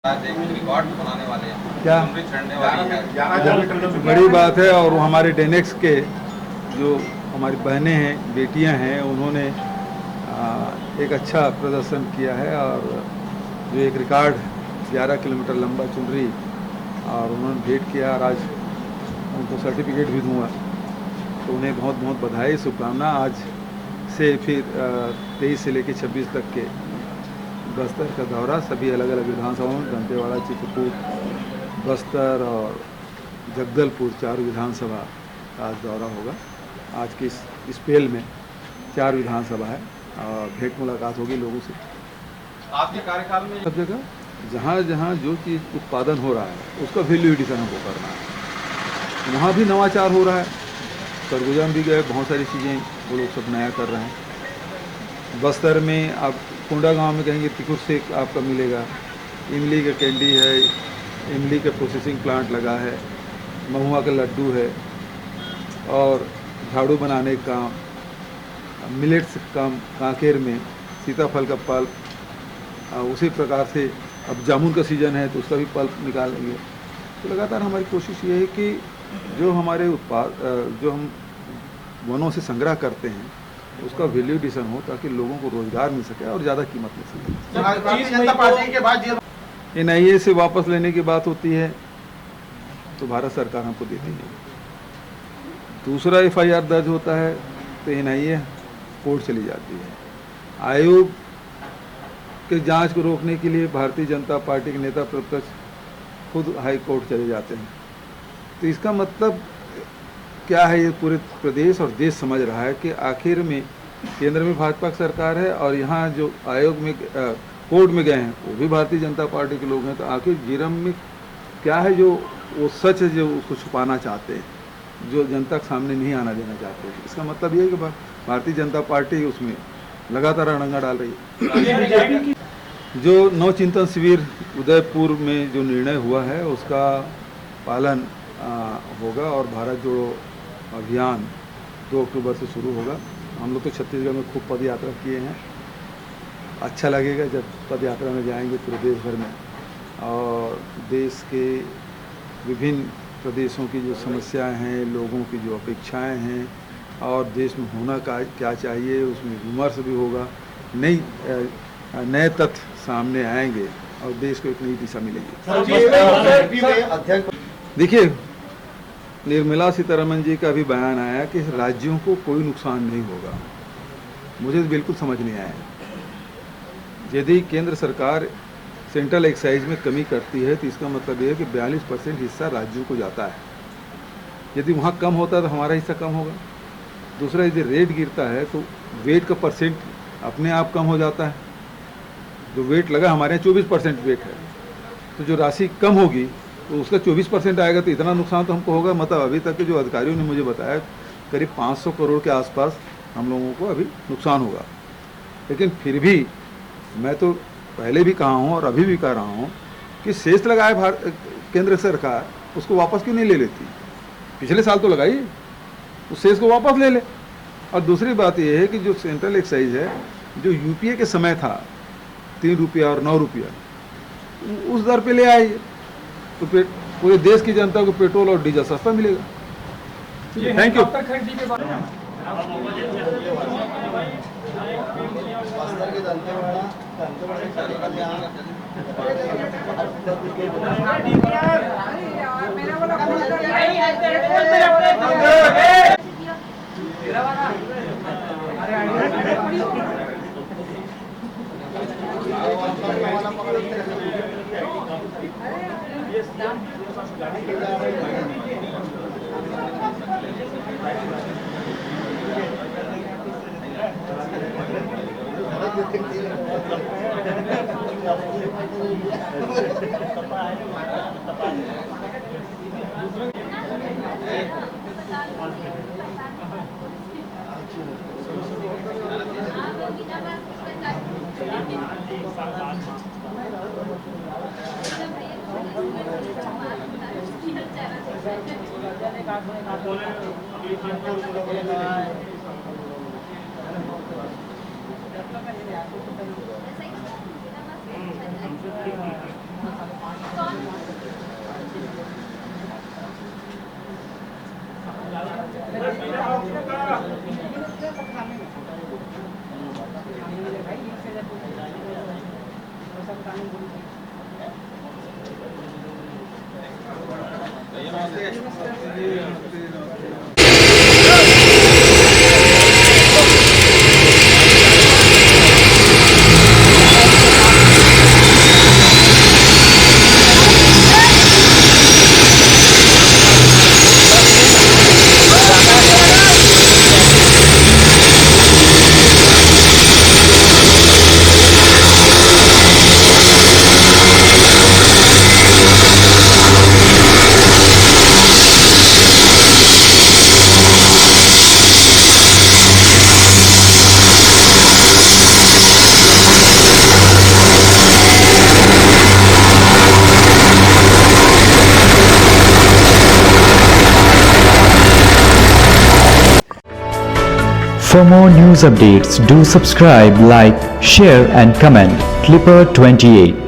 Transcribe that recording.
Record बनाने वाले हैं, क्या चढ़ने वाली है। बड़ी बात है। और हमारे डेनेक्स के जो हमारी बहनें हैं, बेटियां हैं, उन्होंने एक अच्छा प्रदर्शन किया है और जो एक रिकॉर्ड 11 किलोमीटर लंबा चुनरी और उन्होंने भेंट किया और आज उनको सर्टिफिकेट भी दूंगा, तो उन्हें बहुत बहुत बधाई, शुभकामना। आज से फिर 23 से लेकर 26 तक के बस्तर का दौरा सभी अलग अलग विधानसभाओं में, दंतेवाड़ा, चित्रकूट, बस्तर और जगदलपुर, 4 विधानसभा का आज दौरा होगा। आज की इस पेल में 4 विधानसभा है और भेंट मुलाकात होगी लोगों से। आपके कार्यकाल में सब जगह जहाँ जहाँ जो चीज़ उत्पादन हो रहा है उसका वैल्यू एडिशन हमको करना है। वहाँ भी नवाचार हो रहा है। सरगुजा में भी गए, बहुत सारी चीज़ें वो लोग सब नया कर रहे हैं। बस्तर में आप कुंडा गांव में कहेंगे तिकुर से आपका मिलेगा, इमली का कैंडी है, इमली का प्रोसेसिंग प्लांट लगा है, महुआ का लड्डू है और झाड़ू बनाने का काम, मिलेट्स का कांकेर में सीताफल का पल्प, उसी प्रकार से अब जामुन का सीज़न है तो उसका भी पल्प निकालेंगे। तो लगातार हमारी कोशिश ये है कि जो हमारे उत्पाद जो हम वनों से संग्रह करते हैं उसका वैल्यू एडिशन हो, ताकि लोगों को रोजगार मिल सके और ज़्यादा कीमत मिल सके। भारतीय जनता पार्टी के बाद NIA से वापस लेने की बात होती है तो भारत सरकार हमको देती नहीं। दूसरा FIR दर्ज होता है तो NIA कोर्ट चली जाती है। आयोग के जांच को रोकने के लिए भारतीय जनता पार्टी के नेता प्रतिपक्ष खुद हाई कोर्ट चले जाते हैं। तो इसका मतलब क्या है, ये पूरे प्रदेश और देश समझ रहा है कि आखिर में केंद्र में भाजपा की सरकार है और यहाँ जो आयोग में कोर्ट में गए हैं वो भी भारतीय जनता पार्टी के लोग हैं। तो आखिर जीरम में क्या है जो वो सच है जो उसको छुपाना चाहते हैं, जो जनता के सामने नहीं आना देना चाहते हैं। इसका मतलब ये है कि भारतीय जनता पार्टी उसमें लगातार अड़ंगा डाल रही है। जो नवचिंतन शिविर उदयपुर में जो निर्णय हुआ है उसका पालन होगा और भारत जोड़ो अभियान 2 अक्टूबर से शुरू होगा। हम लोग तो छत्तीसगढ़ में खूब पद यात्रा किए हैं। अच्छा लगेगा जब पद यात्रा में जाएंगे पूरे देश भर में और देश के विभिन्न प्रदेशों की जो समस्याएं हैं, लोगों की जो अपेक्षाएं हैं और देश में होना क्या चाहिए, उसमें विमर्श भी होगा। नए तथ्य सामने आएंगे और देश को एक नई दिशा मिलेगी। देखिए, निर्मला सीतारमण जी का भी बयान आया कि राज्यों को कोई नुकसान नहीं होगा। मुझे तो बिल्कुल समझ नहीं आया। यदि केंद्र सरकार सेंट्रल एक्साइज में कमी करती है तो इसका मतलब ये है कि 42% हिस्सा राज्यों को जाता है। यदि वहाँ कम होता है तो हमारा हिस्सा कम होगा। दूसरा, यदि रेट गिरता है तो वेट का परसेंट अपने आप कम हो जाता है। जो वेट लगा, हमारे यहाँ 24% वेट है, तो जो राशि कम होगी तो उसका 24% आएगा, तो इतना नुकसान तो हमको होगा। मतलब अभी तक के जो अधिकारियों ने मुझे बताया करीब 500 करोड़ के आसपास हम लोगों को अभी नुकसान होगा। लेकिन फिर भी मैं तो पहले भी कहा हूँ और अभी भी कह रहा हूँ कि शेष लगाए केंद्र सरकार उसको वापस क्यों नहीं ले लेती। पिछले साल तो लगाई, उस शेष को वापस ले ले। और दूसरी बात यह है कि जो सेंट्रल एक्साइज है, जो UPA के समय था 3 रुपया और 9 रुपया, उस दर पे ले आइए तो पूरे देश की जनता को पेट्रोल और डीजल सस्ता मिलेगा। Thank you. For more news updates, do subscribe, like, share and comment. Clipper 28.